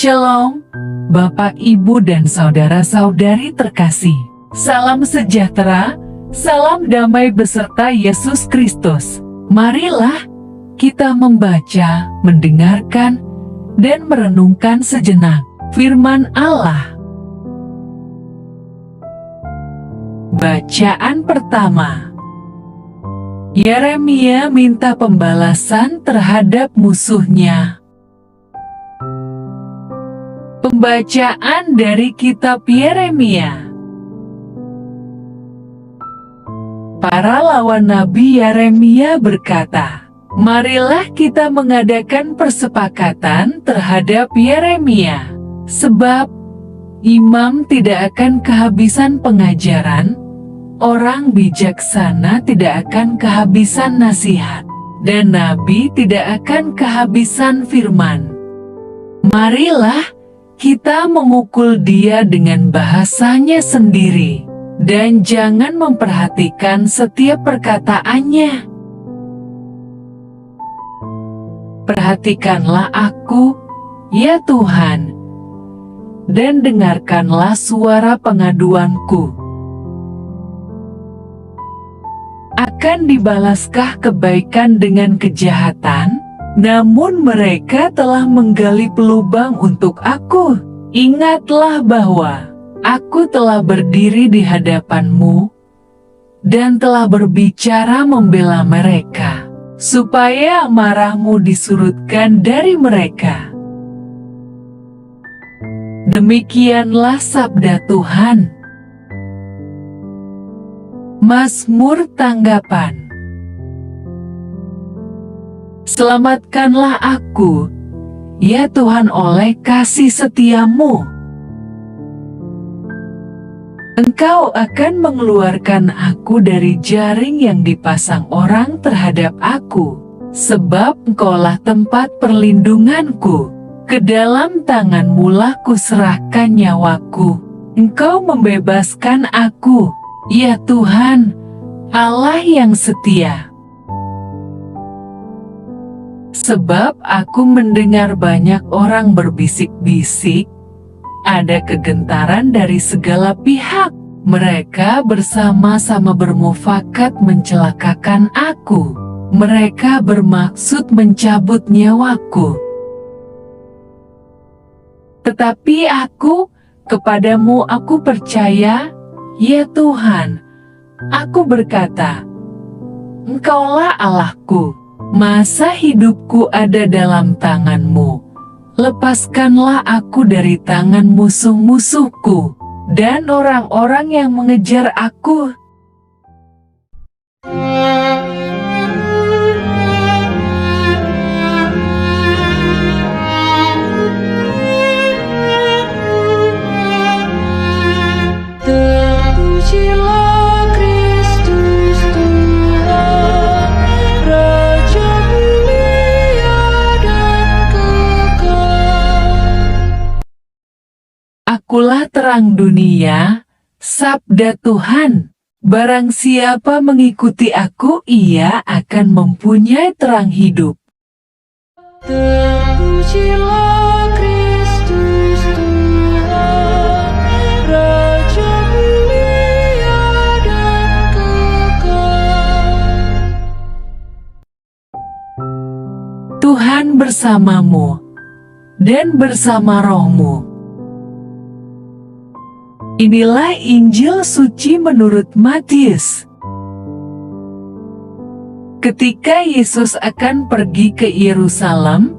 Shalom, Bapak, Ibu, dan saudara-saudari terkasih. Salam sejahtera, salam damai beserta Yesus Kristus. Marilah kita membaca, mendengarkan, dan merenungkan sejenak firman Allah. Bacaan pertama. Yeremia minta pembalasan terhadap musuhnya. Pembacaan dari kitab Yeremia. Para lawan Nabi Yeremia berkata, "Marilah kita mengadakan persepakatan terhadap Yeremia, sebab imam tidak akan kehabisan pengajaran, orang bijaksana tidak akan kehabisan nasihat, dan nabi tidak akan kehabisan firman. Marilah kita memukul dia dengan bahasanya sendiri, dan jangan memperhatikan setiap perkataannya. Perhatikanlah aku, ya Tuhan, dan dengarkanlah suara pengaduanku. Akan dibalaskah kebaikan dengan kejahatan? Namun mereka telah menggali pelubang untuk aku. Ingatlah bahwa aku telah berdiri di hadapanmu dan telah berbicara membela mereka, supaya amarahmu disurutkan dari mereka." Demikianlah sabda Tuhan. Mazmur tanggapan. Selamatkanlah aku, ya Tuhan, oleh kasih setiamu. Engkau akan mengeluarkan aku dari jaring yang dipasang orang terhadap aku, sebab Engkaulah tempat perlindunganku. Ke dalam tangan-Mu lah kuserahkan nyawaku. Engkau membebaskan aku, ya Tuhan, Allah yang setia. Sebab aku mendengar banyak orang berbisik-bisik, ada kegentaran dari segala pihak. Mereka bersama-sama bermufakat mencelakakan aku. Mereka bermaksud mencabut nyawaku. Tetapi aku, kepadamu aku percaya, ya Tuhan. Aku berkata, Engkaulah Allahku. Masa hidupku ada dalam tangan-Mu. Lepaskanlah aku dari tangan musuh-musuhku dan orang-orang yang mengejar aku. Akulah terang dunia, sabda Tuhan. Barang siapa mengikuti aku, ia akan mempunyai terang hidup. Terpujilah Kristus Tuhan, Raja mulia dan kekal. Tuhan bersamamu dan bersama rohmu. Inilah Injil suci menurut Matius. Ketika Yesus akan pergi ke Yerusalem,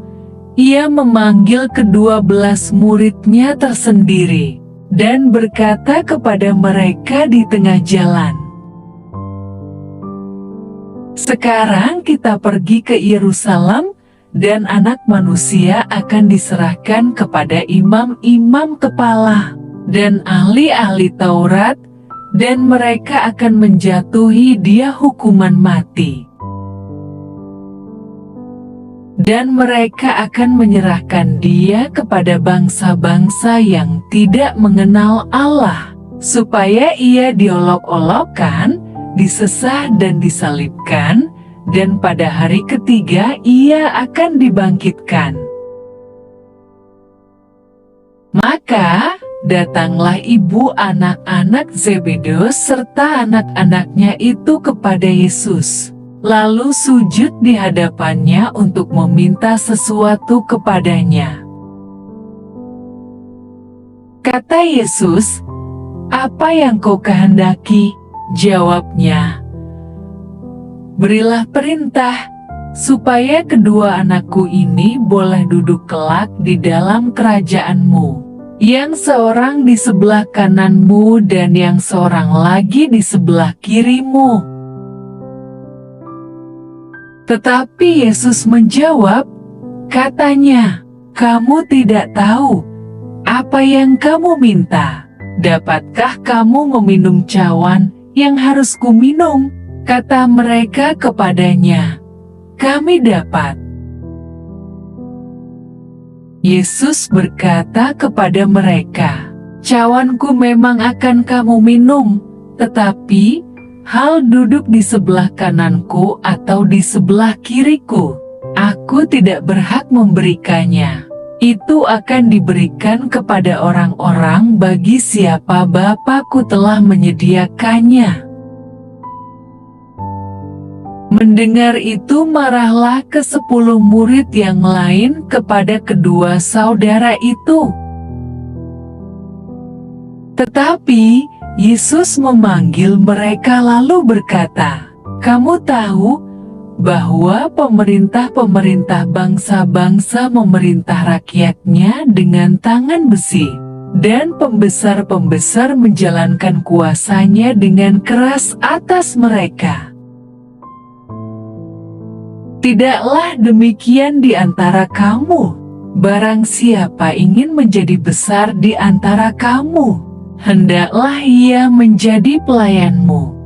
ia memanggil ke-12 murid-Nya tersendiri dan berkata kepada mereka di tengah jalan, "Sekarang kita pergi ke Yerusalem, dan Anak Manusia akan diserahkan kepada imam-imam kepala dan ahli-ahli Taurat, dan mereka akan menjatuhi Dia hukuman mati. Dan mereka akan menyerahkan Dia kepada bangsa-bangsa yang tidak mengenal Allah, supaya Ia diolok-olokkan, disesah dan disalibkan, dan pada hari ketiga Ia akan dibangkitkan." Maka datanglah ibu anak-anak Zebedeus serta anak-anaknya itu kepada Yesus, lalu sujud di hadapannya untuk meminta sesuatu kepadanya. Kata Yesus, "Apa yang kau kehendaki?" Jawabnya, "Berilah perintah, supaya kedua anakku ini boleh duduk kelak di dalam kerajaan-Mu, yang seorang di sebelah kanan-Mu dan yang seorang lagi di sebelah kiri-Mu." Tetapi Yesus menjawab, katanya, "Kamu tidak tahu apa yang kamu minta. Dapatkah kamu meminum cawan yang harus kuminum?" Kata mereka kepadanya, "Kami dapat." Yesus berkata kepada mereka, "Cawanku memang akan kamu minum, tetapi hal duduk di sebelah kananku atau di sebelah kiriku, Aku tidak berhak memberikannya. Itu akan diberikan kepada orang-orang bagi siapa Bapa-Ku telah menyediakannya." Mendengar itu marahlah ke-10 murid yang lain kepada kedua saudara itu. Tetapi Yesus memanggil mereka lalu berkata, "Kamu tahu bahwa pemerintah-pemerintah bangsa-bangsa memerintah rakyatnya dengan tangan besi, dan pembesar-pembesar menjalankan kuasanya dengan keras atas mereka. Tidaklah demikian di antara kamu. Barang siapa ingin menjadi besar di antara kamu, hendaklah ia menjadi pelayanmu.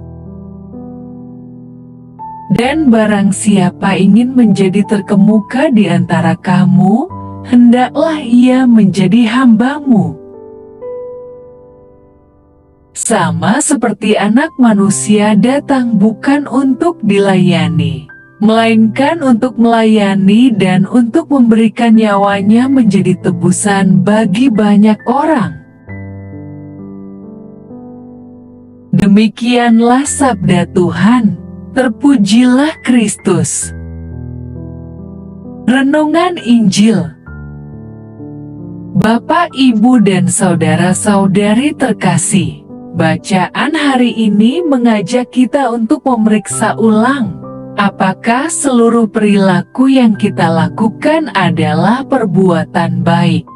Dan barang siapa ingin menjadi terkemuka di antara kamu, hendaklah ia menjadi hambamu. Sama seperti Anak Manusia datang bukan untuk dilayani, melainkan untuk melayani dan untuk memberikan nyawanya menjadi tebusan bagi banyak orang." Demikianlah sabda Tuhan. Terpujilah Kristus. Renungan Injil. Bapak, Ibu, dan saudara-saudari terkasih, bacaan hari ini mengajak kita untuk memeriksa ulang, apakah seluruh perilaku yang kita lakukan adalah perbuatan baik,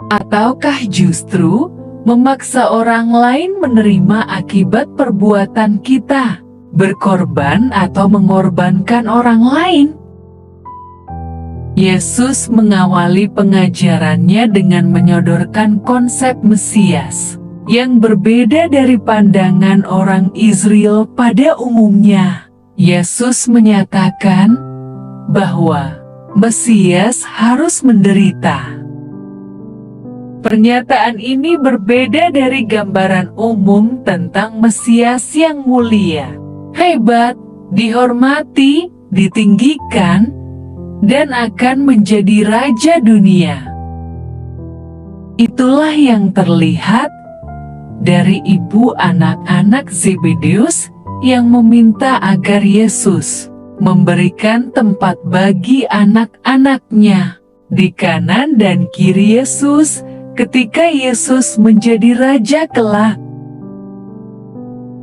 ataukah justru memaksa orang lain menerima akibat perbuatan kita, berkorban atau mengorbankan orang lain? Yesus mengawali pengajarannya dengan menyodorkan konsep Mesias yang berbeda dari pandangan orang Israel pada umumnya. Yesus menyatakan bahwa Mesias harus menderita. Pernyataan ini berbeda dari gambaran umum tentang Mesias yang mulia, hebat, dihormati, ditinggikan, dan akan menjadi raja dunia. Itulah yang terlihat dari ibu anak-anak Zebedeus yang meminta agar Yesus memberikan tempat bagi anak-anaknya di kanan dan kiri Yesus ketika Yesus menjadi raja kelak.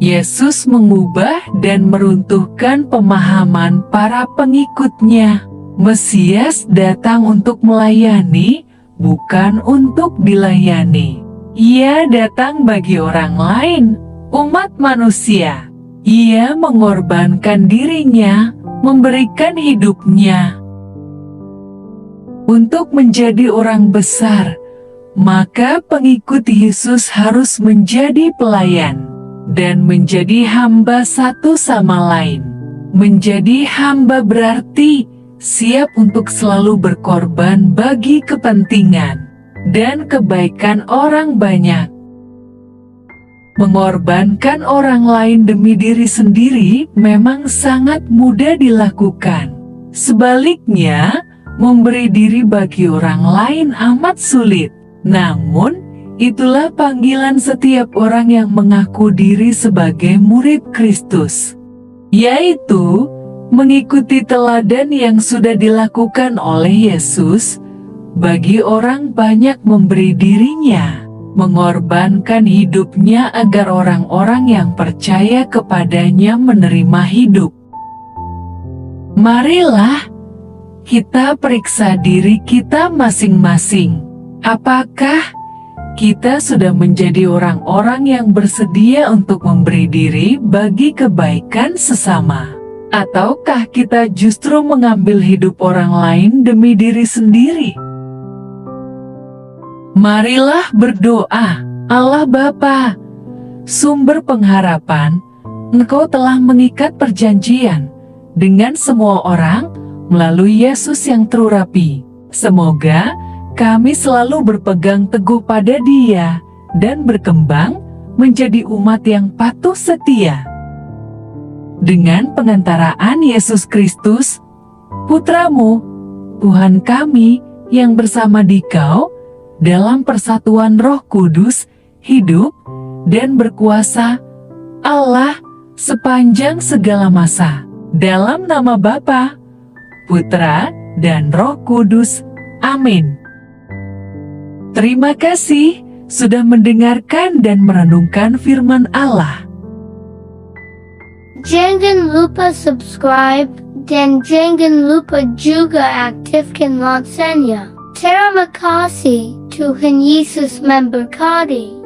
Yesus mengubah dan meruntuhkan pemahaman para pengikutnya. Mesias datang untuk melayani, bukan untuk dilayani. Ia datang bagi orang lain, umat manusia. Ia mengorbankan dirinya, memberikan hidupnya. Untuk menjadi orang besar, maka pengikut Yesus harus menjadi pelayan dan menjadi hamba satu sama lain. Menjadi hamba berarti siap untuk selalu berkorban bagi kepentingan dan kebaikan orang banyak. Mengorbankan orang lain demi diri sendiri memang sangat mudah dilakukan. Sebaliknya, memberi diri bagi orang lain amat sulit. Namun, Itulah panggilan setiap orang yang mengaku diri sebagai murid Kristus, yaitu mengikuti teladan yang sudah dilakukan oleh Yesus. Bagi orang banyak memberi dirinya, mengorbankan hidupnya agar orang-orang yang percaya kepadanya menerima hidup. Marilah kita periksa diri kita masing-masing. Apakah kita sudah menjadi orang-orang yang bersedia untuk memberi diri bagi kebaikan sesama? Ataukah kita justru mengambil hidup orang lain demi diri sendiri? Marilah berdoa. Allah Bapa, sumber pengharapan, Engkau telah mengikat perjanjian dengan semua orang melalui Yesus yang terurapi. Semoga kami selalu berpegang teguh pada Dia dan berkembang menjadi umat yang patuh setia. Dengan pengantaraan Yesus Kristus, Putra-Mu, Tuhan kami yang bersama Dikau, dalam persatuan Roh Kudus, hidup dan berkuasa, Allah, sepanjang segala masa. Dalam nama Bapa, Putra, dan Roh Kudus. Amin. Terima kasih sudah mendengarkan dan merenungkan firman Allah. Jangan lupa subscribe dan jangan lupa juga aktifkan loncengnya. Terima kasih, Tuhan Yesus memberkati.